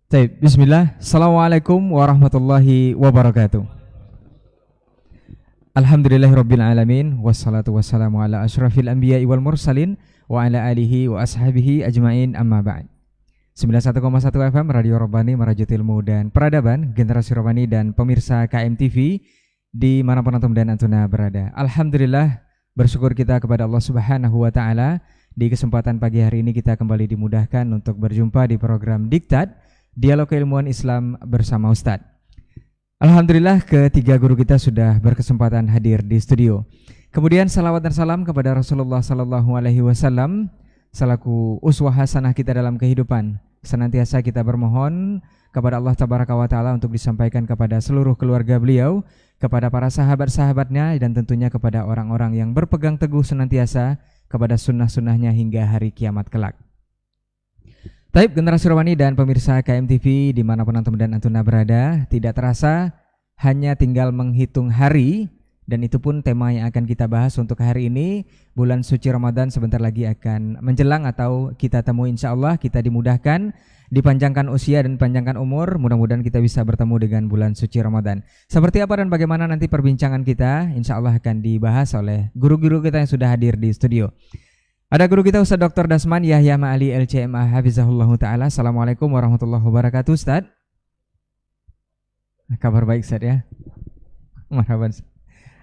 Baik, bismillah. Assalamualaikum warahmatullahi wabarakatuh. Alhamdulillahirabbil alamin wassalatu wassalamu ala asyrafil anbiya'i wal mursalin wa ala alihi wa ashabihi ajmain amma ba'd. 91,1 FM Radio Rabbani Merajut Ilmu dan Peradaban, Generasi Rabbani dan pemirsa KMTV dimanapun antum dan antuna berada. Alhamdulillah, bersyukur kita kepada Allah Subhanahu wa taala. Di kesempatan pagi hari ini kita kembali dimudahkan untuk berjumpa di program Diktat Dialog Keilmuan Islam bersama Ustadz. Alhamdulillah ketiga guru kita sudah berkesempatan hadir di studio. Kemudian salawat dan salam kepada Rasulullah Sallallahu Alaihi Wasallam selaku uswah hasanah kita dalam kehidupan. Senantiasa kita bermohon kepada Allah Tabaraka wa Ta'ala untuk disampaikan kepada seluruh keluarga beliau, kepada para sahabat-sahabatnya, dan tentunya kepada orang-orang yang berpegang teguh senantiasa kepada sunnah-sunnahnya hingga hari kiamat kelak. Taib Generasi Rabbani dan pemirsa KMTV dimanapun antum dan antuna berada, tidak terasa hanya tinggal menghitung hari, dan itu pun tema yang akan kita bahas untuk hari ini. Bulan suci Ramadan sebentar lagi akan menjelang atau kita temui, insya Allah kita dimudahkan, dipanjangkan usia dan panjangkan umur. Mudah-mudahan kita bisa bertemu dengan bulan suci Ramadan. Seperti apa dan bagaimana nanti perbincangan kita, insya Allah akan dibahas oleh guru-guru kita yang sudah hadir di studio. Ada guru kita Ustaz Dr. Dasman Yahya Ma'ali LCMA Hafizahullah Ta'ala. Assalamualaikum warahmatullahi wabarakatuh Ustaz. Kabar baik Ustaz ya. Marhaban.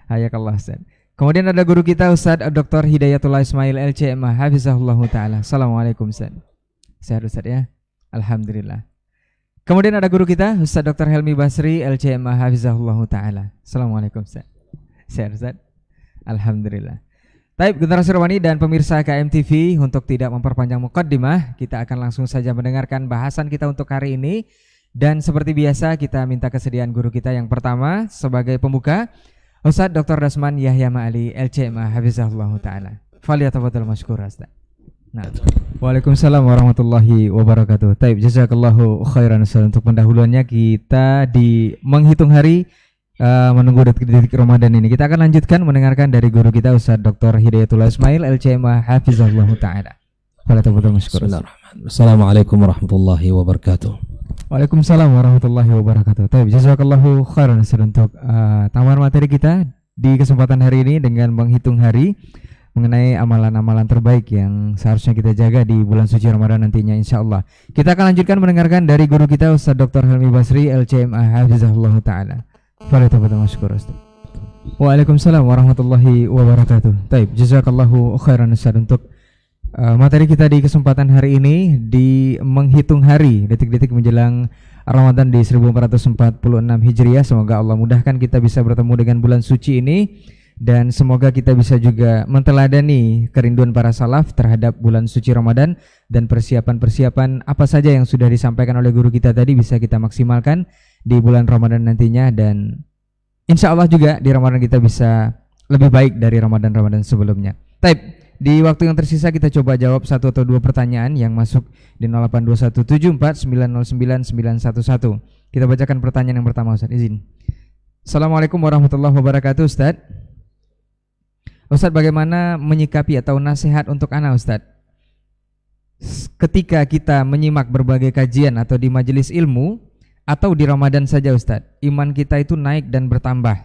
Hayakallah Ustaz. Kemudian ada guru kita Ustaz Dr. Hidayatullah Ismail LCMA Hafizahullah Ta'ala. Assalamualaikum Ustaz. Sehat Ustaz ya. Alhamdulillah. Kemudian ada guru kita Ustaz Dr. Helmi Basri LCMA Hafizahullah Ta'ala. Assalamualaikum Ustaz. Sehat Ustaz. Alhamdulillah. Taib Generasi Rabbani dan pemirsa KMTV, untuk tidak memperpanjang muqaddimah, kita akan langsung saja mendengarkan bahasan kita untuk hari ini. Dan seperti biasa kita minta kesediaan guru kita yang pertama sebagai pembuka, Ustaz Dr. Dasman Yahya Ma'ali LCMA Hafizahullah Ta'ala. Faliyatafadhal masykur Ustaz. Nah. Waalaikumsalam warahmatullahi wabarakatuh. Taib, jazakallahu khairan Ustaz. Untuk pendahuluannya kita di menghitung hari, menunggu detik-detik Ramadan ini. Kita akan lanjutkan mendengarkan dari guru kita Ustaz Dr. Hidayatullah Ismail LCMA Hafizahullah Ta'ala. Assalamualaikum warahmatullahi wabarakatuh. Waalaikumsalam warahmatullahi wabarakatuh. Taib, jazakallahu khairan Ustaz untuk tambahan materi kita di kesempatan hari ini dengan menghitung hari mengenai amalan-amalan terbaik yang seharusnya kita jaga di bulan suci Ramadan nantinya insyaallah. Kita akan lanjutkan mendengarkan dari guru kita Ustaz Dr. Helmi Basri LCMA Hafizahullah Ta'ala. Waalaikumsalam warahmatullahi wabarakatuh. Taib, jazakallahu khairan Ustaz untuk materi kita di kesempatan hari ini di menghitung hari, detik-detik menjelang Ramadan di 1446 Hijriah. Semoga Allah mudahkan kita bisa bertemu dengan bulan suci ini, dan semoga kita bisa juga menteladani kerinduan para salaf terhadap bulan suci Ramadan, dan persiapan-persiapan apa saja yang sudah disampaikan oleh guru kita tadi bisa kita maksimalkan di bulan Ramadan nantinya, dan insya Allah juga di Ramadan kita bisa lebih baik dari Ramadan-Ramadan sebelumnya. Taib, di waktu yang tersisa kita coba jawab satu atau dua pertanyaan yang masuk di 082174909911. Kita bacakan pertanyaan yang pertama Ustaz, izin. Assalamualaikum warahmatullahi wabarakatuh Ustaz. Ustaz, bagaimana menyikapi atau nasihat untuk anak Ustaz ketika kita menyimak berbagai kajian atau di majelis ilmu atau di Ramadan saja Ustaz, iman kita itu naik dan bertambah.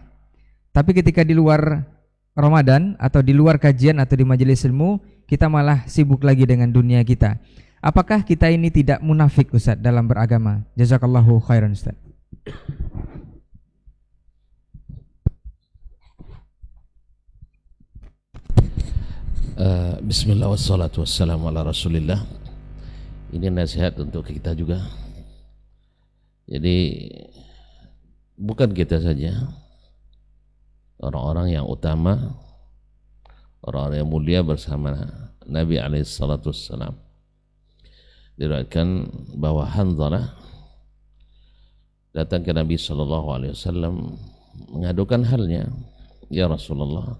Tapi ketika di luar Ramadan atau di luar kajian atau di majelis ilmu, kita malah sibuk lagi dengan dunia kita. Apakah kita ini tidak munafik Ustaz dalam beragama? Jazakallahu khairan Ustaz. Bismillah wassalatu wassalamu ala rasulillah. Ini nasihat untuk kita juga. Jadi bukan kita saja, orang-orang yang utama, orang-orang yang mulia bersama Nabi SAW. Diriwayatkan bahwa Hanzalah datang ke Nabi SAW mengadukan halnya, ya Rasulullah,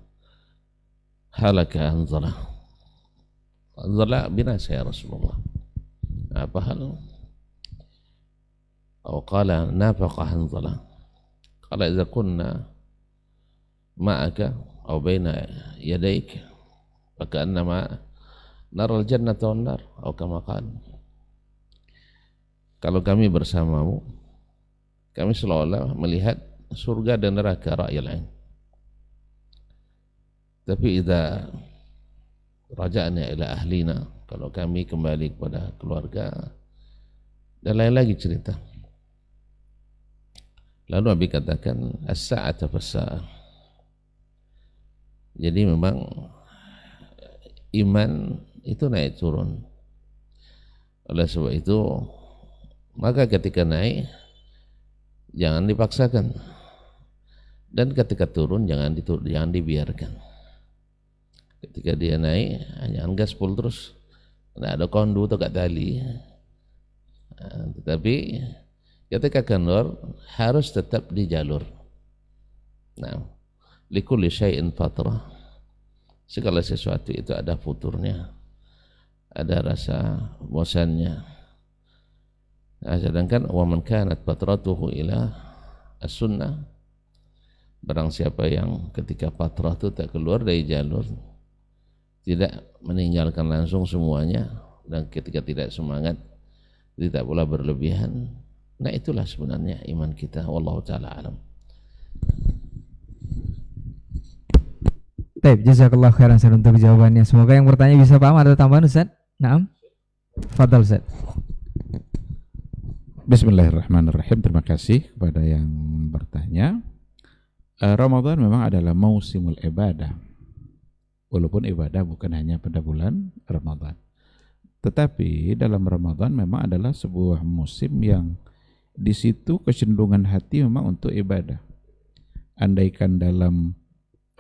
halaka Hanzalah, Hanzalah binasa ya Rasulullah. Apa hal? أو قال نافق حنظلة قال إذا كنا معك أو بين يديك فكأنما نرى الجنة والنار أو كما قال. kalau kami bersamamu, kami seolah-olah melihat surga dan neraka ra'yal ain. Tapi idza raja'na ila ahlina, kalau kami kembali kepada keluarga, dan lain lagi cerita. Lalu Nabi katakan as-sa'ata fas-sa'ah. Jadi memang iman itu naik turun. Oleh sebab itu, maka ketika naik jangan dipaksakan, dan ketika turun jangan dibiarkan. Ketika dia naik jangan gaspol terus, tidak ada kondu atau kat tali. Tetapi ketika kendor harus tetap di jalur. Nah, likulli syai'in fatrah. Segala sesuatu itu ada futurnya, ada rasa bosannya. Nah, sedangkan wa man kanat fatratuhu ila as-sunnah, barang siapa yang ketika fatrah itu tak keluar dari jalur, tidak meninggalkan langsung semuanya, dan ketika tidak semangat, tidak pula berlebihan, nah itulah sebenarnya iman kita. Wallahu ta'ala alam. Baik, jazakallah khairan Ustaz untuk jawabannya. Semoga yang bertanya bisa paham. Ada tambahan Ustaz? Naam. Fadhal Ustaz. Bismillahirrahmanirrahim. Terima kasih kepada yang bertanya. Ramadan memang adalah mausimul ibadah. Walaupun ibadah bukan hanya pada bulan Ramadan. Tetapi dalam Ramadan memang adalah sebuah musim yang di situ kecenderungan hati memang untuk ibadah. Andaikan dalam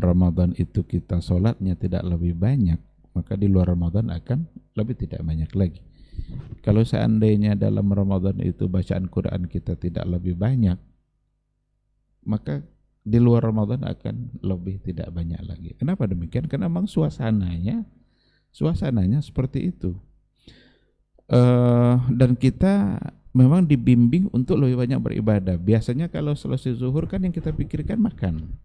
Ramadan itu kita sholatnya tidak lebih banyak, maka di luar Ramadan akan lebih tidak banyak lagi. Kalau seandainya dalam Ramadan itu bacaan Quran kita tidak lebih banyak, maka di luar Ramadan akan lebih tidak banyak lagi. Kenapa demikian? Karena memang suasananya seperti itu. Dan kita memang dibimbing untuk lebih banyak beribadah. Biasanya kalau selesai zuhur kan yang kita pikirkan makan.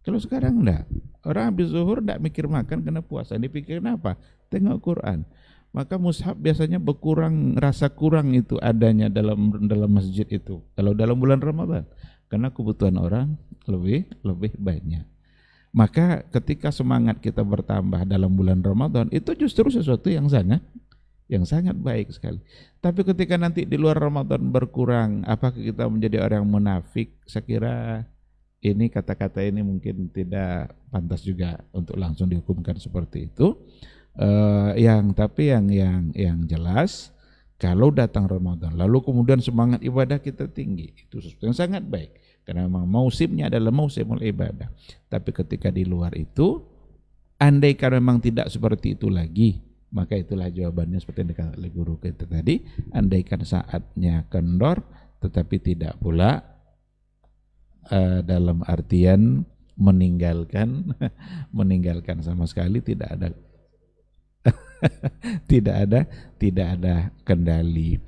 Kalau sekarang enggak. Orang habis zuhur enggak mikir makan karena puasa. Dipikirin apa? Tengok Quran. Maka mushaf biasanya berkurang, rasa kurang itu adanya dalam masjid itu. Kalau dalam bulan Ramadan, karena kebutuhan orang lebih banyak. Maka ketika semangat kita bertambah dalam bulan Ramadan, itu justru sesuatu yang sangat baik sekali. Tapi ketika nanti di luar Ramadan berkurang, apakah kita menjadi orang munafik? Saya kira ini kata-kata ini mungkin tidak pantas juga untuk langsung dihukumkan seperti itu. Tapi yang jelas, kalau datang Ramadan lalu kemudian semangat ibadah kita tinggi, itu sesuatu yang sangat baik. Karena memang musimnya adalah musimul ibadah. Tapi ketika di luar itu, andaikan memang tidak seperti itu lagi, maka itulah jawabannya seperti yang dikatakan oleh guru kita tadi. Andaikan saatnya kendor, tetapi tidak pula dalam artian meninggalkan sama sekali, tidak ada kendali.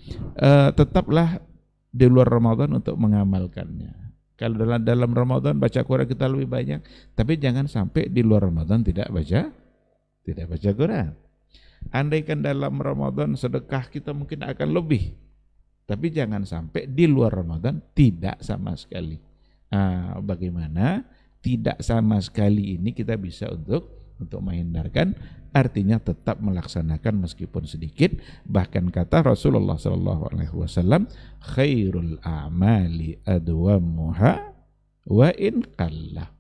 Tetaplah di luar Ramadan untuk mengamalkannya. Kalau dalam Ramadan baca Quran kita lebih banyak, tapi jangan sampai di luar Ramadan tidak baca Quran. Andaikan dalam Ramadan sedekah kita mungkin akan lebih, tapi jangan sampai di luar Ramadan tidak sama sekali. Bagaimana tidak sama sekali ini kita bisa untuk menghindarkan? Artinya tetap melaksanakan meskipun sedikit. Bahkan kata Rasulullah SAW, khairul a'mali adwamuha wa in qalla.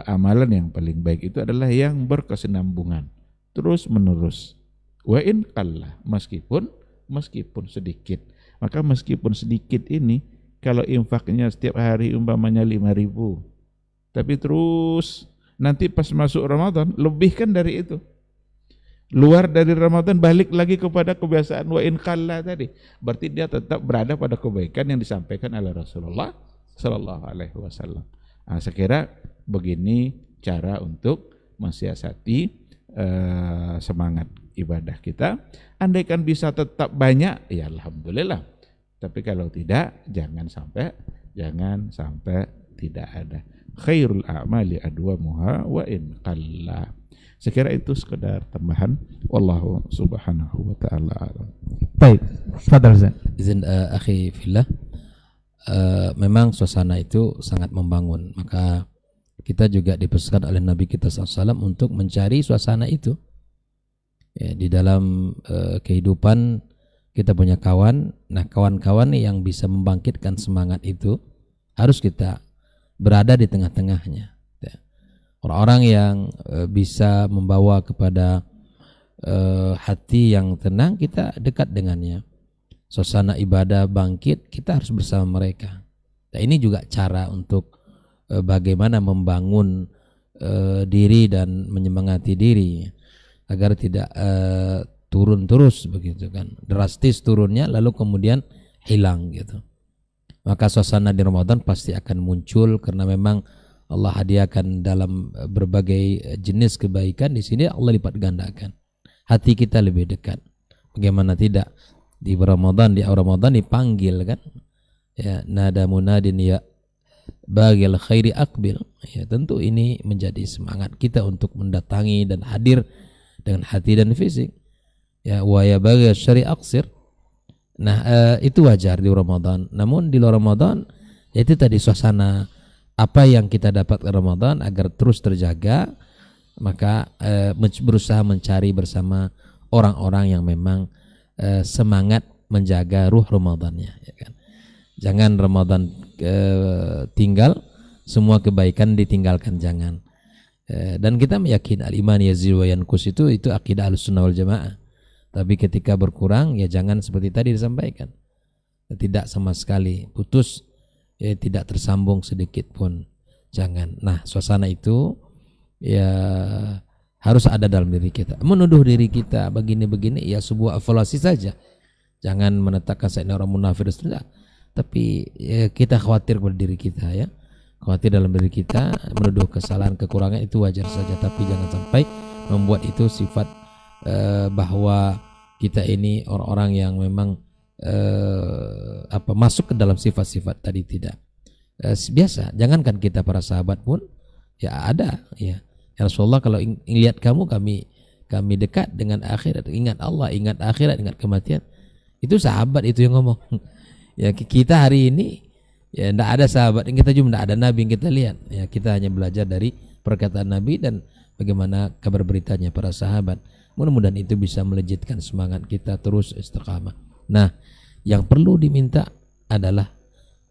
Amalan yang paling baik itu adalah yang berkesinambungan, terus menerus. Wa in qalla, meskipun sedikit. Maka meskipun sedikit ini, kalau infaknya setiap hari umpamanya 5.000, tapi terus nanti pas masuk Ramadan lebihkan dari itu. Luar dari Ramadan balik lagi kepada kebiasaan wa in qalla tadi. Berarti dia tetap berada pada kebaikan yang disampaikan oleh Rasulullah sallallahu alaihi wasallam. Saya kira begini cara untuk mensiasati semangat ibadah kita. Andaikan bisa tetap banyak, ya alhamdulillah. Tapi kalau tidak, jangan sampai tidak ada. Khairul a'mali adwamuha wa in qalla. Saya kira itu sekedar tambahan. Wallahu subhanahu wa ta'ala alam. Baik, Fadal Ustaz. Izin akhi fillah, memang suasana itu sangat membangun. Maka kita juga dipesankan oleh Nabi kita SAW untuk mencari suasana itu. Ya, di dalam kehidupan kita punya kawan. Nah, kawan-kawan yang bisa membangkitkan semangat itu harus kita berada di tengah-tengahnya. Ya. Orang-orang yang bisa membawa kepada hati yang tenang, kita dekat dengannya. Suasana ibadah bangkit, kita harus bersama mereka. Nah, ini juga cara untuk bagaimana membangun diri dan menyemangati diri agar tidak turun terus begitu kan, drastis turunnya lalu kemudian hilang gitu. Maka suasana di Ramadan pasti akan muncul karena memang Allah hadiahkan dalam berbagai jenis kebaikan. Di sini Allah lipat gandakan, hati kita lebih dekat. Bagaimana tidak di Ramadan, di awal Ramadan dipanggil kan, ya, nada munadin ya bagil khairi akbil. Ya, tentu ini menjadi semangat kita untuk mendatangi dan hadir dengan hati dan fisik. Ya, wa ya bagil syari aksir. Nah, itu wajar di Ramadan. Namun di luar Ramadan, yaitu tadi suasana apa yang kita dapat di Ramadan agar terus terjaga, maka berusaha mencari bersama orang-orang yang memang semangat menjaga ruh Ramadannya, ya kan? Jangan Ramadan tinggal, semua kebaikan ditinggalkan, jangan. Dan kita meyakini al-iman yazid wa yanqus, itu akidah Ahlussunnah wal Jamaah. Tapi ketika berkurang, ya jangan seperti tadi disampaikan, tidak sama sekali putus, ya tidak tersambung sedikit pun, jangan. Nah, suasana itu ya harus ada dalam diri kita. Menuduh diri kita begini-begini ya sebuah evaluasi saja. Jangan menetapkan saya ini orang munafik, tidak. Tapi ya, kita khawatir pada diri kita, ya. Khawatir dalam diri kita, menuduh kesalahan, kekurangan itu wajar saja, tapi jangan sampai membuat itu sifat bahwa kita ini orang-orang yang memang masuk ke dalam sifat-sifat tadi, tidak. Biasa, jangankan kita para sahabat pun ya ada, ya. Ya Rasulullah, kalau lihat kamu, kami dekat dengan akhirat, ingat Allah, ingat akhirat, ingat kematian. Itu sahabat itu yang ngomong. Ya, kita hari ini ya tidak ada sahabat yang kita jumpa, tidak ada nabi yang kita lihat. Ya, kita hanya belajar dari perkataan Nabi dan bagaimana kabar beritanya para sahabat. Mudah-mudahan itu bisa melejitkan semangat kita terus istiqamah. Nah, yang perlu diminta adalah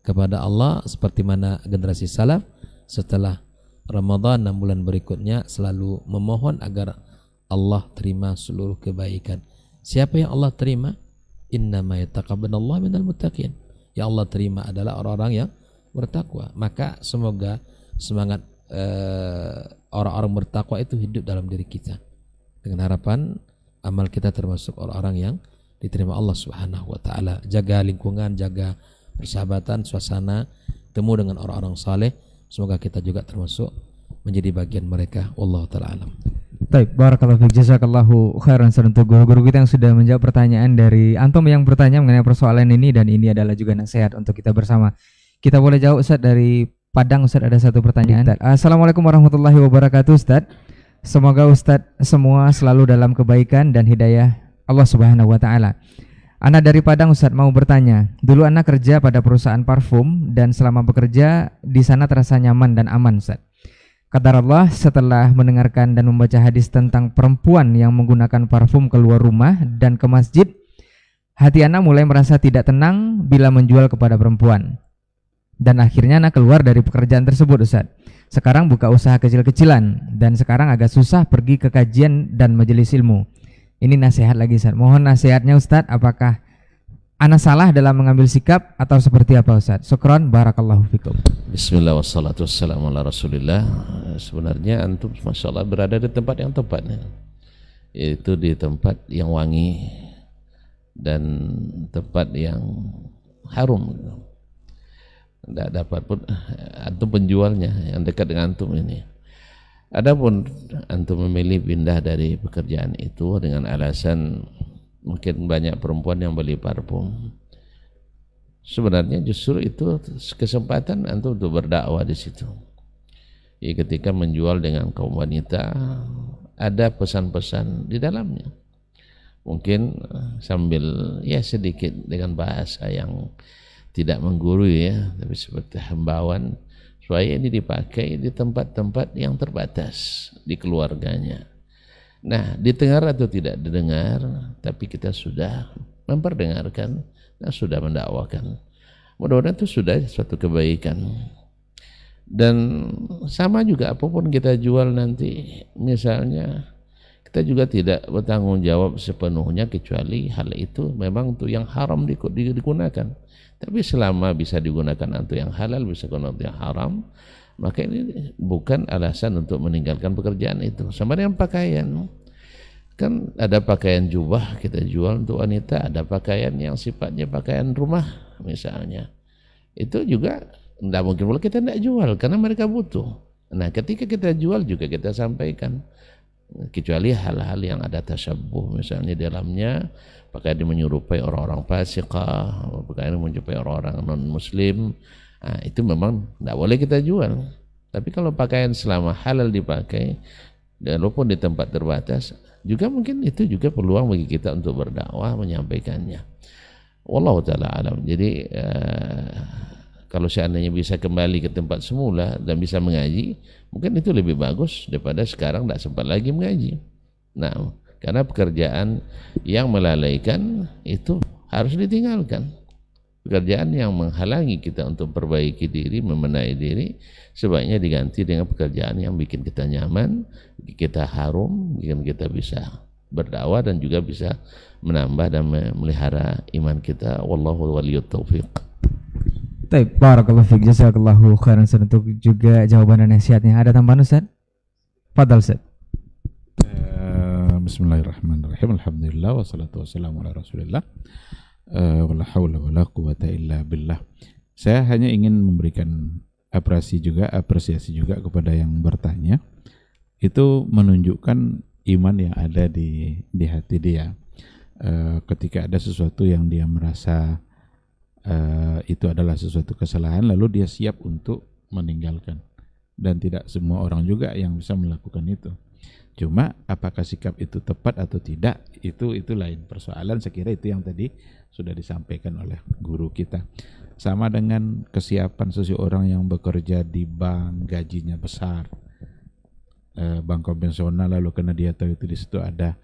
kepada Allah seperti mana generasi salaf setelah Ramadan 6 bulan berikutnya selalu memohon agar Allah terima seluruh kebaikan. Siapa yang Allah terima? Innama yataqabbalallahu minal muttaqin. Ya Allah terima adalah orang-orang yang bertakwa. Maka semoga semangat orang-orang bertakwa itu hidup dalam diri kita, dengan harapan amal kita termasuk orang-orang yang diterima Allah Subhanahu wa taala. Jaga lingkungan, jaga persahabatan, suasana, temu dengan orang-orang saleh. Semoga kita juga termasuk menjadi bagian mereka. Wallahu taala alam. Baik, barakallahu fiik, jazakallahu khairan untuk guru-guru kita yang sudah menjawab pertanyaan dari antum yang bertanya mengenai persoalan ini, dan ini adalah juga nasihat untuk kita bersama. Kita boleh jawab Ustaz dari Padang. Ustaz, ada satu pertanyaan. Assalamualaikum warahmatullahi wabarakatuh Ustaz. Semoga Ustaz semua selalu dalam kebaikan dan hidayah Allah Subhanahu wa taala. Ana dari Padang Ustaz mau bertanya. Dulu ana kerja pada perusahaan parfum dan selama bekerja di sana terasa nyaman dan aman Ustaz. Qadarullah Allah, setelah mendengarkan dan membaca hadis tentang perempuan yang menggunakan parfum keluar rumah dan ke masjid, hati ana mulai merasa tidak tenang bila menjual kepada perempuan. Dan akhirnya ana keluar dari pekerjaan tersebut Ustaz. Sekarang buka usaha kecil-kecilan dan sekarang agak susah pergi ke kajian dan majelis ilmu. Ini nasihat lagi Ustaz. Mohon nasihatnya Ustaz, apakah ana salah dalam mengambil sikap atau seperti apa Ustaz? Syukron, barakallahu fikum. Bismillah wassalatu wassalamu ala rasulillah. Sebenarnya antum Masya Allah berada di tempat yang tepat, yaitu di tempat yang wangi dan tempat yang harum. Tidak dapat pun antum penjualnya yang dekat dengan antum ini. Adapun antum memilih pindah dari pekerjaan itu dengan alasan mungkin banyak perempuan yang beli parfum, sebenarnya justru itu kesempatan antum untuk berdakwah di situ. Ya, ketika menjual dengan kaum wanita ada pesan-pesan di dalamnya. Mungkin sambil ya sedikit dengan bahasa yang tidak menggurui ya, tapi seperti himbauan supaya ini dipakai di tempat-tempat yang terbatas di keluarganya. Nah, didengar atau tidak didengar, tapi kita sudah memperdengarkan dan sudah mendakwakan. Mudah-mudahan itu sudah suatu kebaikan. Dan sama juga apapun kita jual nanti, misalnya kita juga tidak bertanggung jawab sepenuhnya kecuali hal itu memang untuk yang haram digunakan. Tapi selama bisa digunakan untuk yang halal, bisa digunakan untuk yang haram, maka ini bukan alasan untuk meninggalkan pekerjaan itu. Sama dengan pakaian, kan ada pakaian jubah kita jual untuk wanita, ada pakaian yang sifatnya pakaian rumah misalnya, itu juga tidak mungkin pula kita tidak jual karena mereka butuh. Nah, ketika kita jual juga kita sampaikan, kecuali hal-hal yang ada tasyabuh, misalnya di dalamnya pakaian yang menyerupai orang-orang fasiqah, pakaian yang menyerupai orang-orang non-muslim, nah, itu memang tidak boleh kita jual. Tapi kalau pakaian selama halal dipakai, walaupun di tempat terbatas, juga mungkin itu juga peluang bagi kita untuk berdakwah, menyampaikannya. Wallahu ta'ala alam. Jadi kalau seandainya bisa kembali ke tempat semula dan bisa mengaji, mungkin itu lebih bagus daripada sekarang tidak sempat lagi mengaji. Nah, karena pekerjaan yang melalaikan itu harus ditinggalkan. Pekerjaan yang menghalangi kita untuk perbaiki diri, membenahi diri, sebaiknya diganti dengan pekerjaan yang bikin kita nyaman, bikin kita harum, bikin kita bisa berdakwah dan juga bisa menambah dan memelihara iman kita. Wallahu waliyut taufiq. Baik, barakallahu fiik, jazakallahu khairan Ustaz untuk juga jawaban dan nasihatnya. Ada tambahan Ustaz? Fadhal Ustaz. Bismillahirrahmanirrahim. Alhamdulillah wassalatu wassalamu ala Rasulillah. Wala haula wala quwata illa billah. Saya hanya ingin memberikan apresiasi juga kepada yang bertanya. Itu menunjukkan iman yang ada di hati dia. Ketika ada sesuatu yang dia merasa itu adalah sesuatu kesalahan, lalu dia siap untuk meninggalkan, dan tidak semua orang juga yang bisa melakukan itu. Cuma apakah sikap itu tepat atau tidak, itu lain persoalan. Saya kira itu yang tadi sudah disampaikan oleh guru kita. Sama dengan kesiapan seseorang yang bekerja di bank, gajinya besar, bank konvensional, lalu karena dia tahu itu di situ ada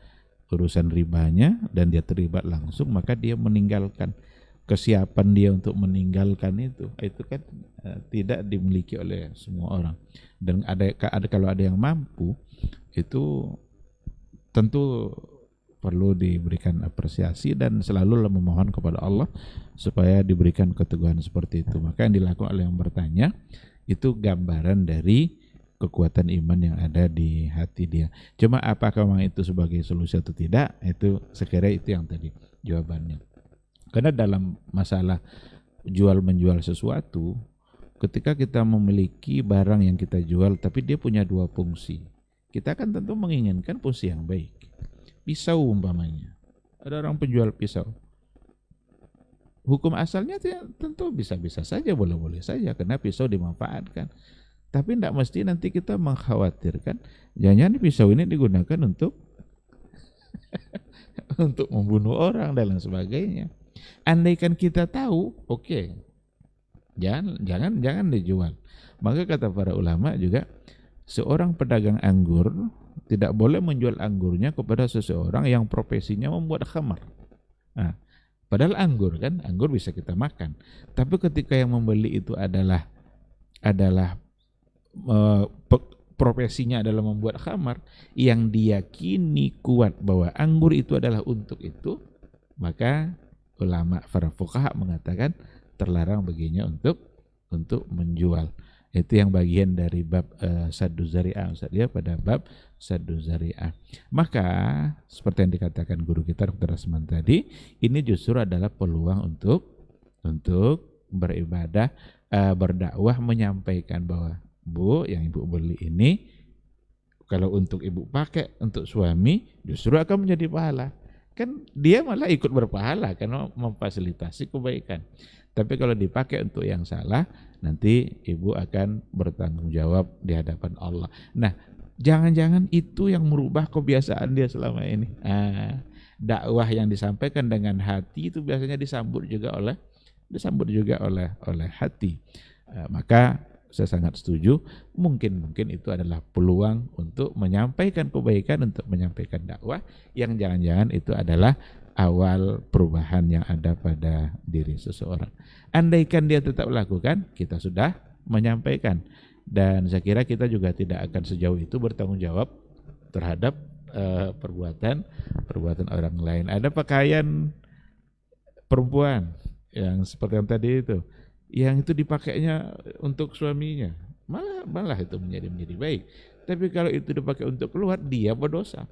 urusan ribanya dan dia terlibat langsung, maka dia meninggalkan. Kesiapan dia untuk meninggalkan itu kan tidak dimiliki oleh semua orang. Dan kalau ada yang mampu, itu tentu perlu diberikan apresiasi dan selalu memohon kepada Allah supaya diberikan keteguhan seperti itu. Maka yang dilakukan oleh yang bertanya itu gambaran dari kekuatan iman yang ada di hati dia. Cuma apakah memang itu sebagai solusi atau tidak, itu sekira itu yang tadi jawabannya. Karena dalam masalah jual-menjual sesuatu, ketika kita memiliki barang yang kita jual tapi dia punya dua fungsi, kita kan tentu menginginkan fungsi yang baik. Pisau umpamanya, ada orang penjual pisau, hukum asalnya tentu bisa-bisa saja, boleh-boleh saja karena pisau dimanfaatkan. Tapi tidak mesti nanti kita mengkhawatirkan jangan-jangan pisau ini digunakan untuk untuk membunuh orang dan lain sebagainya. Andaikan kita tahu, oke, jangan dijual. Maka kata para ulama juga, seorang pedagang anggur tidak boleh menjual anggurnya kepada seseorang yang profesinya membuat khamar. Nah, padahal anggur bisa kita makan. Tapi ketika yang membeli itu adalah profesinya adalah membuat khamar, yang diyakini kuat bahwa anggur itu adalah untuk itu, maka ulama para fuqaha mengatakan terlarang baginya untuk menjual. Itu yang bagian dari bab saddu zari'ah, dia pada bab saddu zari'ah. Maka seperti yang dikatakan guru kita Dr. Asman tadi, ini justru adalah peluang untuk beribadah, berdakwah, menyampaikan bahwa Bu, yang ibu beli ini kalau untuk ibu pakai untuk suami justru akan menjadi pahala. Kan dia malah ikut berpahala karena memfasilitasi kebaikan. Tapi kalau dipakai untuk yang salah, nanti ibu akan bertanggung jawab di hadapan Allah. Nah, jangan-jangan itu yang merubah kebiasaan dia selama ini. dakwah yang disampaikan dengan hati itu biasanya disambut juga oleh hati. Maka saya sangat setuju, mungkin itu adalah peluang untuk menyampaikan kebaikan, untuk menyampaikan dakwah yang jangan-jangan itu adalah awal perubahan yang ada pada diri seseorang. Andaikan dia tetap lakukan, kita sudah menyampaikan, dan saya kira kita juga tidak akan sejauh itu bertanggung jawab terhadap perbuatan orang lain. Ada pakaian perempuan yang seperti yang tadi itu, yang itu dipakainya untuk suaminya, malah itu menjadi baik. Tapi kalau itu dipakai untuk keluar, dia berdosa.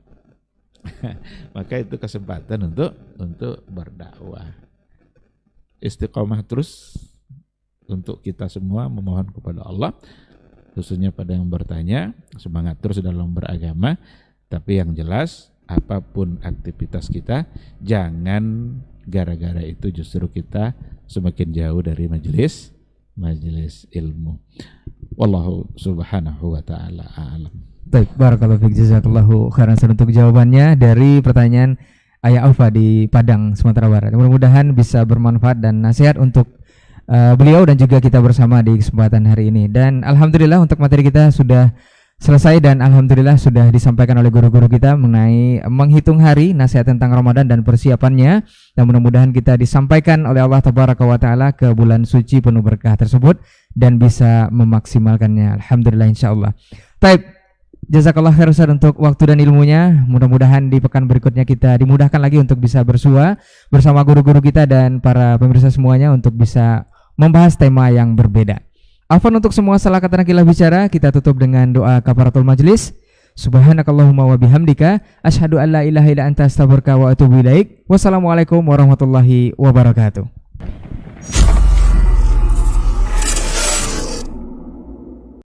Maka itu kesempatan untuk berdakwah. Istiqomah terus untuk kita semua, memohon kepada Allah, khususnya pada yang bertanya, semangat terus dalam beragama. Tapi yang jelas, apapun aktivitas kita, jangan gara-gara itu justru kita semakin jauh dari majelis ilmu. Wallahu subhanahu wa ta'ala a'lam. Baik, barakallahu fiik, jazakallahu khairan untuk jawabannya dari pertanyaan Ayah Alfa di Padang, Sumatera Barat. Mudah-mudahan bisa bermanfaat dan nasihat untuk beliau dan juga kita bersama di kesempatan hari ini. Dan alhamdulillah untuk materi kita sudah selesai, dan alhamdulillah sudah disampaikan oleh guru-guru kita mengenai menghitung hari, nasihat tentang Ramadan dan persiapannya. Dan mudah-mudahan kita disampaikan oleh Allah Tabaraka wa Ta'ala ke bulan suci penuh berkah tersebut dan bisa memaksimalkannya. Alhamdulillah, insyaallah. Baik, jazakallah khair Ustaz untuk waktu dan ilmunya. Mudah-mudahan di pekan berikutnya kita dimudahkan lagi untuk bisa bersua bersama guru-guru kita dan para pemirsa semuanya untuk bisa membahas tema yang berbeda. Afwan untuk semua salah kata nakilah bicara, kita tutup dengan doa kafaratul majlis. Subhanakallahumma wa bihamdika asyhadu an la ilaha illa anta astaghfiruka wa atubu ilaik. Wassalamualaikum warahmatullahi wabarakatuh.